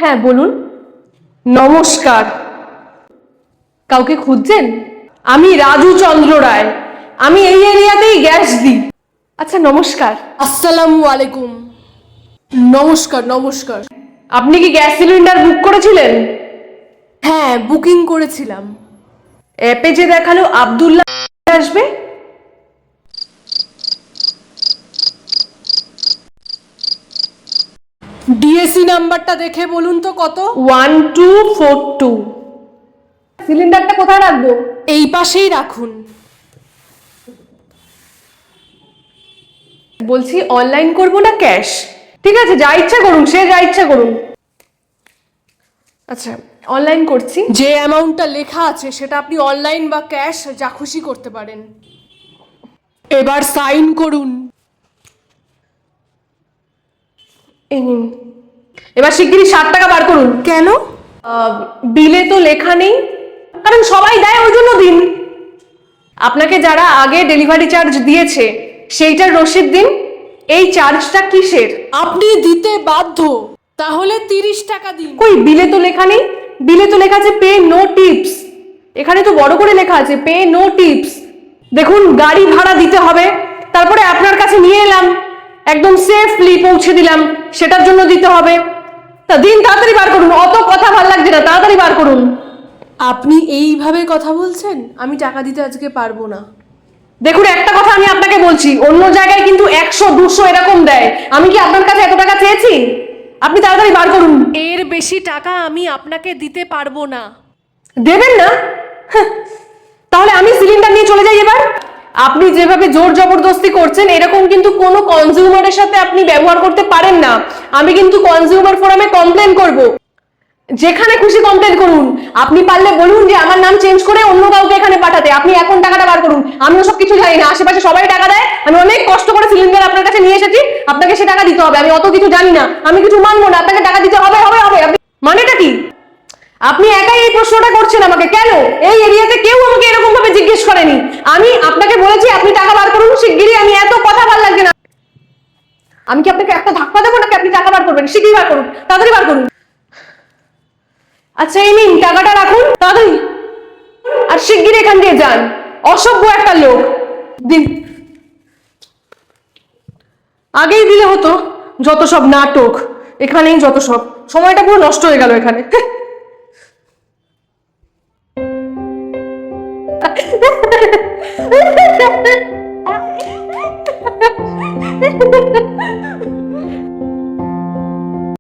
হ্যাঁ বলুন। নমস্কার। কাউকে খুঁজছেন? আমি রাজু চন্দ্র রায়, আমি এই এরিয়াতেই গ্যাস দিই। আচ্ছা নমস্কার। আসসালামু আলাইকুম। নমস্কার নমস্কার। আপনি কি গ্যাস সিলিন্ডার বুক করেছিলেন? হ্যাঁ, বুকিং করেছিলাম। অ্যাপে যে দেখালো আব্দুল্লাহ আসবে। ডিএসি নাম্বারটা দেখে বলুন তো কত? 1242। সিলিন্ডারটা কোথায় রাখবো? এই পাশেই রাখুন। বলছি অনলাইন করব না ক্যাশ? ঠিক আছে, যা ইচ্ছা করুন, সে যা ইচ্ছা করুন। আচ্ছা অনলাইন করছি। যে অ্যামাউন্টটা লেখা আছে সেটা আপনি অনলাইন বা ক্যাশ যা খুশি করতে পারেন। এবার সাইন করুন। এই নিন। এবার শিগগিরই 60 টাকা বার করুন। কেন? বিলে তো লেখা নেই, কারণ সবাই দেয় ওই জন্য দিন। আপনাকে যারা আগে ডেলিভারি চার্জ দিয়েছে সেইটার রসিদ দিন। এই চার্জটা কিসের? আপনি দিতে বাধ্য, তাহলে 30 টাকা দিন। কই বিলে তো লেখা নেই। বিলে তো লেখা আছে পে নো টিপস। এখানে তো বড় করে লেখা আছে পে নো টিপস। দেখুন গাড়ি ভাড়া দিতে হবে, তারপরে আপনার কাছে নিয়ে এলাম, একদম সেফলি পৌঁছে দিলাম, সেটার জন্য দিতে হবে। তা দিন, তাড়াতাড়ি বার করুন, অত কথা ভাল লাগছে না, তাড়াতাড়ি বার করুন। আপনি এইভাবে কথা বলছেন, আমি টাকা দিতে আজকে পারবো না। দেখুন একটা কথা আমি আপনাকে বলছি, অন্য জায়গায় কিন্তু 100 200 এরকম দেয়। আমি কি আপনার কাছে এত টাকা চেয়েছি? আপনি তাড়াতাড়ি বার করুন। এর বেশি টাকা আমি আপনাকে দিতে পারবো না। দেবেন না? হ্যাঁ, তাহলে আমি সিলিন্ডার নিয়ে চলে যাই এবার। আপনি যেভাবে জোর জবরদস্তি করছেন এরকম কিন্তু কোনো কনজিউমারের সাথে আপনি ব্যবহার করতে পারেন না। আমি কিন্তু কনজিউমার ফোরামে কমপ্লেন করব। যেখানে খুশি কমপ্লেন করুন। আপনি পারলে বলুন যে আমার নাম চেঞ্জ করে অন্য কাউকে এখানে পাঠাতে। আপনি এখন টাকাটা বার করুন। আমি ওসব কিছু জানি না, আশেপাশে সবাই টাকা দেয়। আমি অনেক কষ্ট করে সিলিন্ডার আপনার কাছে নিয়ে এসেছি, আপনাকে সে টাকা দিতে হবে। আমি অত কিছু জানি না, আমি কিছু মানবো না, আপনাকে টাকা দিতে হবে হবে হবে। আপনি মানেটা কি? আপনি একাই এই প্রশ্নটা করছেন আমাকে, কেন? এই এরিয়াতে কেউ আমাকে এরকম ভাবে জিজ্ঞেস করেনি। আমি আপনাকে বলেছি আপনি টাকা বার করুন শিগগিরই। আমি এত কথা ভাল লাগছে না। আমি কি আপনাকে একটা ধাক্কা দেবো নাকি আপনি টাকা বার করবেন? শিগগিরই বার করুন, তাড়াতাড়ি বার করুন। আচ্ছা এই নিন, টাকাটা রাখুন তাড়াতাড়ি, আর শিগগিরই এখান দিয়ে যান। অসভ্য একটা লোক। দিন। আগেই দিলে হতো, যত সব নাটক এখানেই, যত সব সময়টা পুরো নষ্ট হয়ে গেল এখানে।